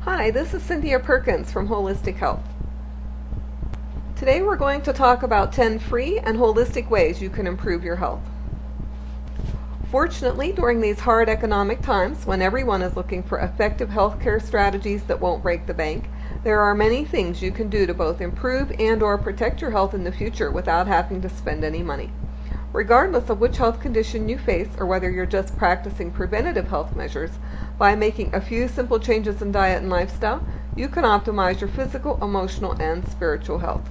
Hi, this is Cynthia Perkins from Holistic Health. Today we're going to talk about 10 free and holistic ways you can improve your health. Fortunately, during these hard economic times, when everyone is looking for effective healthcare strategies that won't break the bank, there are many things you can do to both improve and/or protect your health in the future without having to spend any money. Regardless of which health condition you face or whether you're just practicing preventative health measures, by making a few simple changes in diet and lifestyle, you can optimize your physical, emotional, and spiritual health.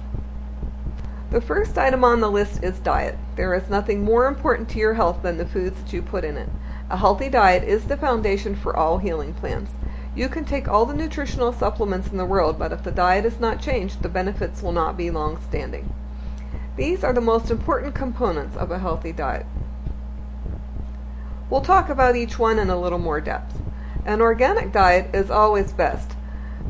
The first item on the list is diet. There is nothing more important to your health than the foods that you put in it. A healthy diet is the foundation for all healing plans. You can take all the nutritional supplements in the world, but if the diet is not changed, the benefits will not be long-standing. These are the most important components of a healthy diet. We'll talk about each one in a little more depth. An organic diet is always best,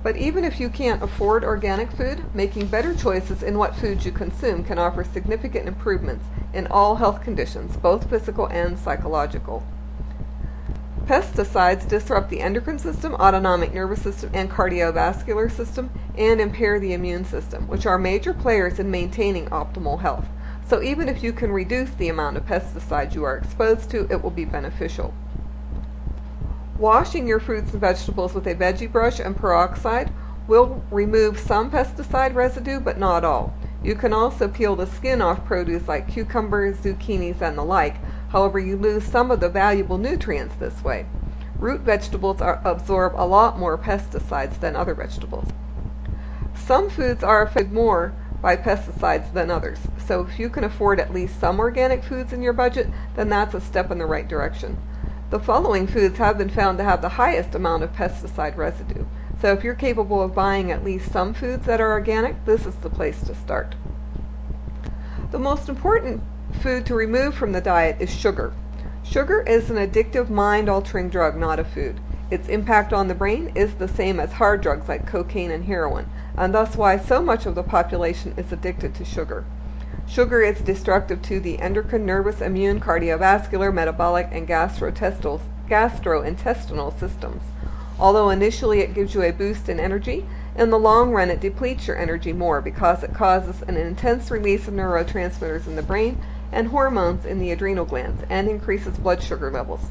but even if you can't afford organic food, making better choices in what foods you consume can offer significant improvements in all health conditions, both physical and psychological. Pesticides disrupt the endocrine system, autonomic nervous system, and cardiovascular system, and impair the immune system, which are major players in maintaining optimal health. So even if you can reduce the amount of pesticides you are exposed to, it will be beneficial. Washing your fruits and vegetables with a veggie brush and peroxide will remove some pesticide residue, but not all. You can also peel the skin off produce like cucumbers, zucchinis, and the like. However, you lose some of the valuable nutrients this way. Root vegetables absorb a lot more pesticides than other vegetables. Some foods are affected more by pesticides than others, so if you can afford at least some organic foods in your budget, then that's a step in the right direction. The following foods have been found to have the highest amount of pesticide residue, so if you're capable of buying at least some foods that are organic, this is the place to start. The most important food to remove from the diet is sugar. Sugar is an addictive, mind-altering drug, not a food. Its impact on the brain is the same as hard drugs like cocaine and heroin, and thus why so much of the population is addicted to sugar. Sugar is destructive to the endocrine, nervous, immune, cardiovascular, metabolic, and gastrointestinal systems. Although initially it gives you a boost in energy, in the long run it depletes your energy more because it causes an intense release of neurotransmitters in the brain and hormones in the adrenal glands and increases blood sugar levels.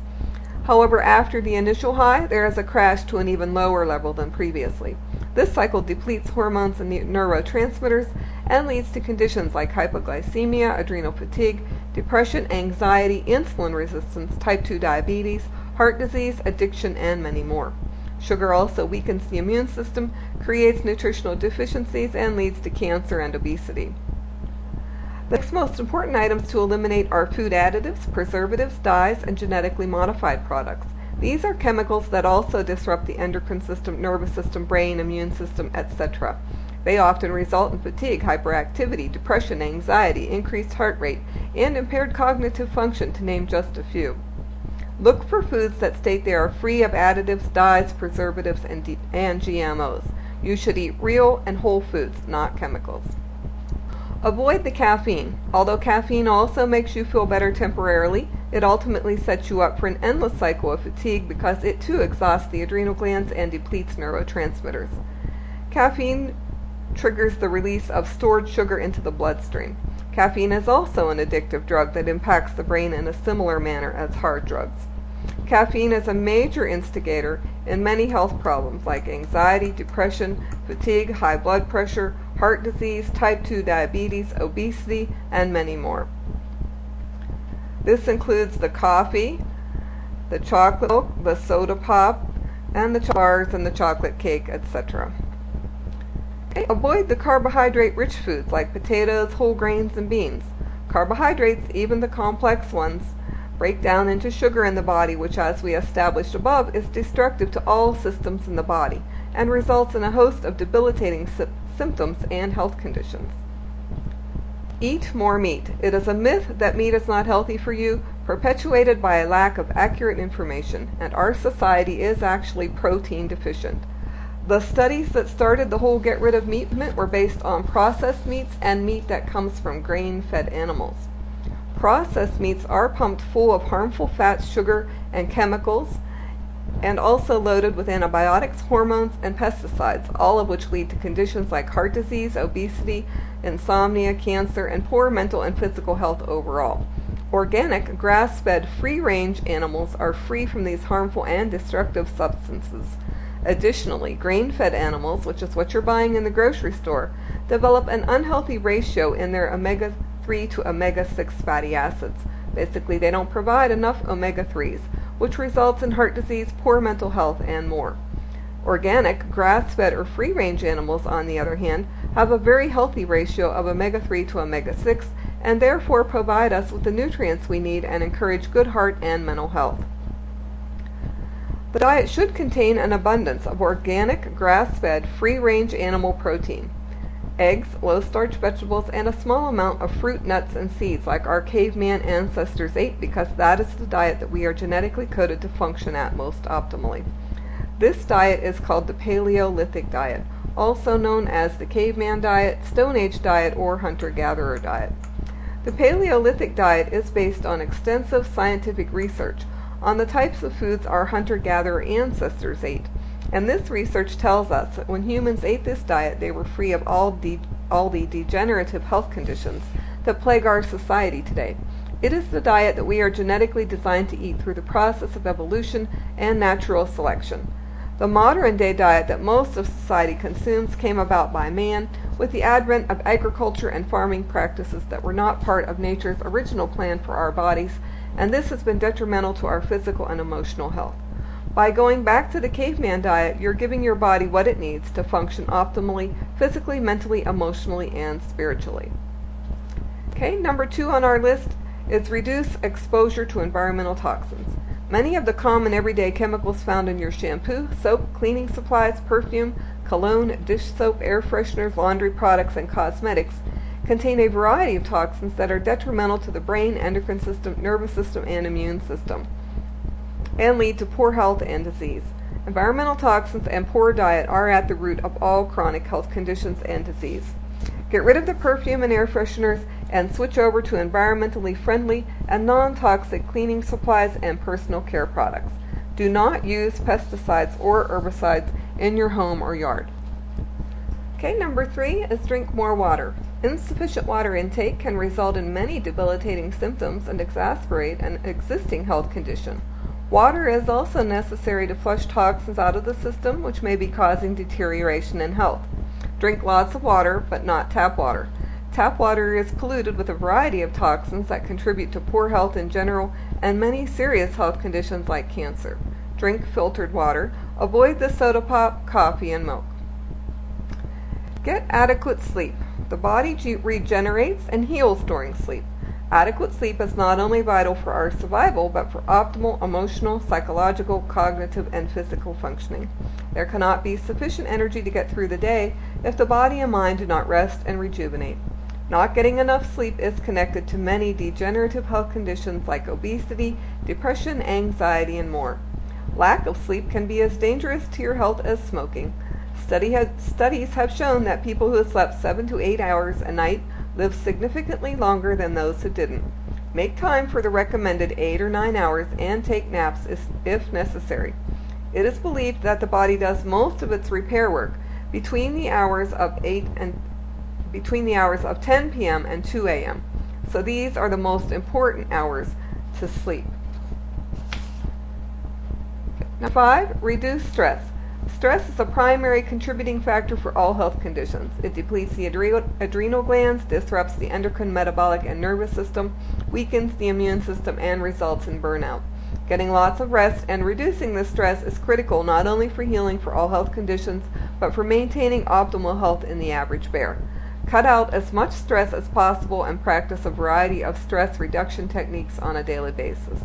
However, after the initial high, there is a crash to an even lower level than previously. This cycle depletes hormones and neurotransmitters and leads to conditions like hypoglycemia, adrenal fatigue, depression, anxiety, insulin resistance, type 2 diabetes, heart disease, addiction, and many more. Sugar also weakens the immune system, creates nutritional deficiencies, and leads to cancer and obesity. The next most important items to eliminate are food additives, preservatives, dyes, and genetically modified products. These are chemicals that also disrupt the endocrine system, nervous system, brain, immune system, etc. They often result in fatigue, hyperactivity, depression, anxiety, increased heart rate, and impaired cognitive function, to name just a few. Look for foods that state they are free of additives, dyes, preservatives, and GMOs. You should eat real and whole foods, not chemicals. Avoid the caffeine. Although caffeine also makes you feel better temporarily, it ultimately sets you up for an endless cycle of fatigue because it too exhausts the adrenal glands and depletes neurotransmitters. Caffeine triggers the release of stored sugar into the bloodstream. Caffeine is also an addictive drug that impacts the brain in a similar manner as hard drugs. Caffeine is a major instigator in many health problems like anxiety, depression, fatigue, high blood pressure, heart disease, type 2 diabetes, obesity, and many more. This includes the coffee, the chocolate milk, the soda pop, and the bars and the chocolate cake, etc. Avoid the carbohydrate-rich foods like potatoes, whole grains, and beans. Carbohydrates, even the complex ones, break down into sugar in the body, which, as we established above, is destructive to all systems in the body and results in a host of debilitating symptoms and health conditions. Eat more meat. It is a myth that meat is not healthy for you, perpetuated by a lack of accurate information, and our society is actually protein deficient. The studies that started the whole get rid of meat movement were based on processed meats and meat that comes from grain-fed animals. Processed meats are pumped full of harmful fats, sugar, and chemicals, and also loaded with antibiotics, hormones, and pesticides, all of which lead to conditions like heart disease, obesity, insomnia, cancer, and poor mental and physical health overall. Organic, grass-fed, free-range animals are free from these harmful and destructive substances. Additionally, grain-fed animals, which is what you're buying in the grocery store, develop an unhealthy ratio in their omega-3 to omega-6 fatty acids. Basically, they don't provide enough omega-3s, which results in heart disease, poor mental health, and more. Organic, grass-fed, or free-range animals, on the other hand, have a very healthy ratio of omega-3 to omega-6, and therefore provide us with the nutrients we need and encourage good heart and mental health. The diet should contain an abundance of organic, grass-fed, free-range animal protein, eggs, low-starch vegetables, and a small amount of fruit, nuts, and seeds like our caveman ancestors ate, because that is the diet that we are genetically coded to function at most optimally. This diet is called the Paleolithic diet, also known as the caveman diet, Stone Age diet, or hunter-gatherer diet. The Paleolithic diet is based on extensive scientific research on the types of foods our hunter-gatherer ancestors ate, and this research tells us that when humans ate this diet, they were free of all the degenerative health conditions that plague our society today. It is the diet that we are genetically designed to eat through the process of evolution and natural selection. The modern-day diet that most of society consumes came about by man with the advent of agriculture and farming practices that were not part of nature's original plan for our bodies, and this has been detrimental to our physical and emotional health. By going back to the caveman diet, you're giving your body what it needs to function optimally, physically, mentally, emotionally, and spiritually. Okay, number 2 on our list is reduce exposure to environmental toxins. Many of the common everyday chemicals found in your shampoo, soap, cleaning supplies, perfume, cologne, dish soap, air fresheners, laundry products, and cosmetics contain a variety of toxins that are detrimental to the brain, endocrine system, nervous system, and immune system, and lead to poor health and disease. Environmental toxins and poor diet are at the root of all chronic health conditions and disease. Get rid of the perfume and air fresheners and switch over to environmentally friendly and non-toxic cleaning supplies and personal care products. Do not use pesticides or herbicides in your home or yard. Okay, number 3 is drink more water. Insufficient water intake can result in many debilitating symptoms and exacerbate an existing health condition. Water is also necessary to flush toxins out of the system, which may be causing deterioration in health. Drink lots of water, but not tap water. Tap water is polluted with a variety of toxins that contribute to poor health in general and many serious health conditions like cancer. Drink filtered water. Avoid the soda pop, coffee, and milk. Get adequate sleep. The body regenerates and heals during sleep. Adequate sleep is not only vital for our survival, but for optimal emotional, psychological, cognitive, and physical functioning. There cannot be sufficient energy to get through the day if the body and mind do not rest and rejuvenate. Not getting enough sleep is connected to many degenerative health conditions like obesity, depression, anxiety, and more. Lack of sleep can be as dangerous to your health as smoking. Studies have shown that people who have slept 7 to 8 hours a night live significantly longer than those who didn't. Make time for the recommended 8 or 9 hours and take naps if necessary. It is believed that the body does most of its repair work between the hours of 10 p.m. and 2 a.m. So these are the most important hours to sleep. Now 5, reduce stress. Stress is a primary contributing factor for all health conditions. It depletes the adrenal glands, disrupts the endocrine, metabolic, and nervous system, weakens the immune system, and results in burnout. Getting lots of rest and reducing this stress is critical not only for healing for all health conditions, but for maintaining optimal health in the average bear. Cut out as much stress as possible and practice a variety of stress reduction techniques on a daily basis.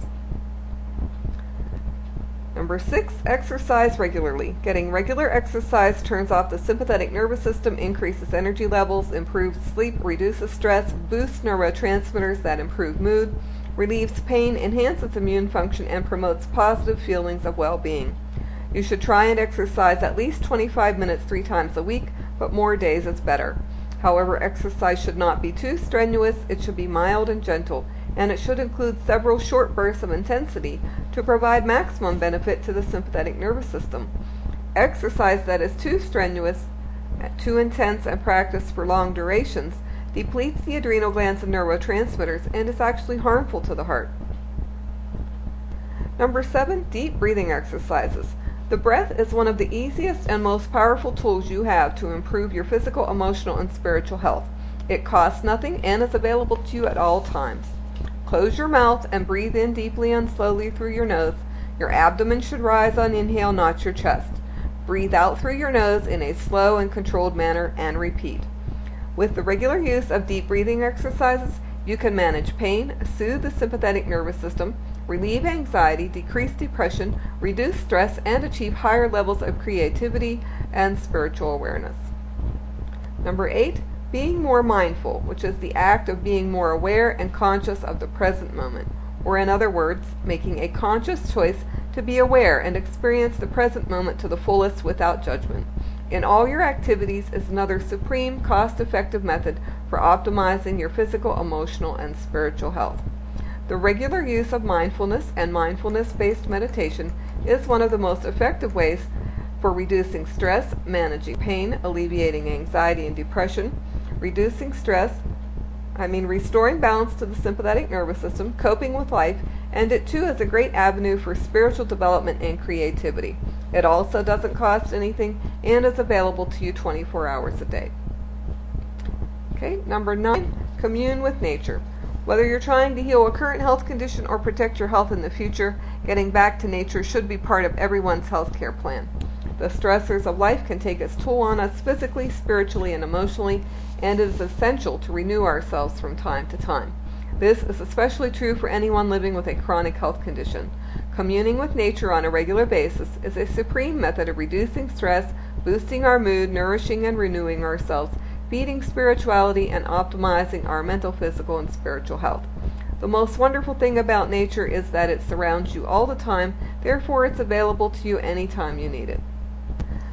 Number 6, exercise regularly. Getting regular exercise turns off the sympathetic nervous system, increases energy levels, improves sleep, reduces stress, boosts neurotransmitters that improve mood, relieves pain, enhances immune function, and promotes positive feelings of well-being. You should try and exercise at least 25 minutes 3 times a week, but more days is better. However, exercise should not be too strenuous. It should be mild and gentle. and it should include several short bursts of intensity to provide maximum benefit to the sympathetic nervous system. Exercise that is too strenuous, too intense, and practiced for long durations depletes the adrenal glands of neurotransmitters and is actually harmful to the heart. Number 7, deep breathing exercises. The breath is one of the easiest and most powerful tools you have to improve your physical, emotional, and spiritual health. It costs nothing and is available to you at all times. Close your mouth and breathe in deeply and slowly through your nose. Your abdomen should rise on inhale, not your chest. Breathe out through your nose in a slow and controlled manner and repeat. With the regular use of deep breathing exercises, you can manage pain, soothe the sympathetic nervous system, relieve anxiety, decrease depression, reduce stress, and achieve higher levels of creativity and spiritual awareness. Number 8, being more mindful, which is the act of being more aware and conscious of the present moment, or in other words, making a conscious choice to be aware and experience the present moment to the fullest without judgment. In all your activities is another supreme, cost-effective method for optimizing your physical, emotional, and spiritual health. The regular use of mindfulness and mindfulness-based meditation is one of the most effective ways for reducing stress, managing pain, alleviating anxiety and depression, restoring balance to the sympathetic nervous system, coping with life, and it too is a great avenue for spiritual development and creativity. It also doesn't cost anything and is available to you 24 hours a day. Okay, number 9, commune with nature. Whether you're trying to heal a current health condition or protect your health in the future, getting back to nature should be part of everyone's health care plan. The stressors of life can take its toll on us physically, spiritually, and emotionally, and it is essential to renew ourselves from time to time. This is especially true for anyone living with a chronic health condition. Communing with nature on a regular basis is a supreme method of reducing stress, boosting our mood, nourishing and renewing ourselves, feeding spirituality, and optimizing our mental, physical, and spiritual health. The most wonderful thing about nature is that it surrounds you all the time, therefore it's available to you anytime you need it.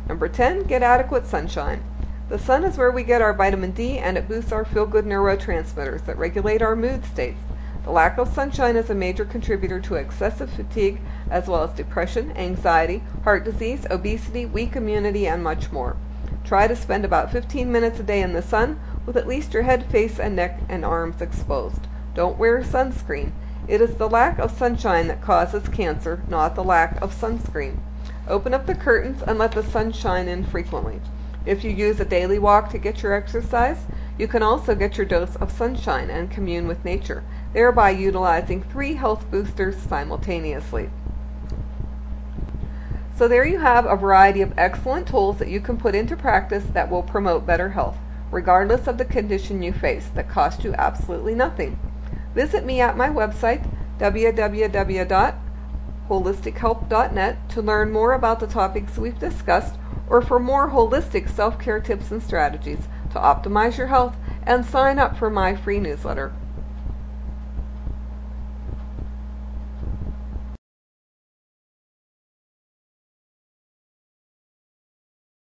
Number 10, get adequate sunshine. The sun is where we get our vitamin D, and it boosts our feel-good neurotransmitters that regulate our mood states. The lack of sunshine is a major contributor to excessive fatigue, as well as depression, anxiety, heart disease, obesity, weak immunity, and much more. Try to spend about 15 minutes a day in the sun with at least your head, face, and neck and arms exposed. Don't wear sunscreen. It is the lack of sunshine that causes cancer, not the lack of sunscreen. Open up the curtains and let the sun shine in frequently. If you use a daily walk to get your exercise, you can also get your dose of sunshine and commune with nature, thereby utilizing 3 health boosters simultaneously. So there you have a variety of excellent tools that you can put into practice that will promote better health, regardless of the condition you face, that cost you absolutely nothing. Visit me at my website, www.holistichealth.net, to learn more about the topics we've discussed, or for more holistic self-care tips and strategies to optimize your health, and sign up for my free newsletter.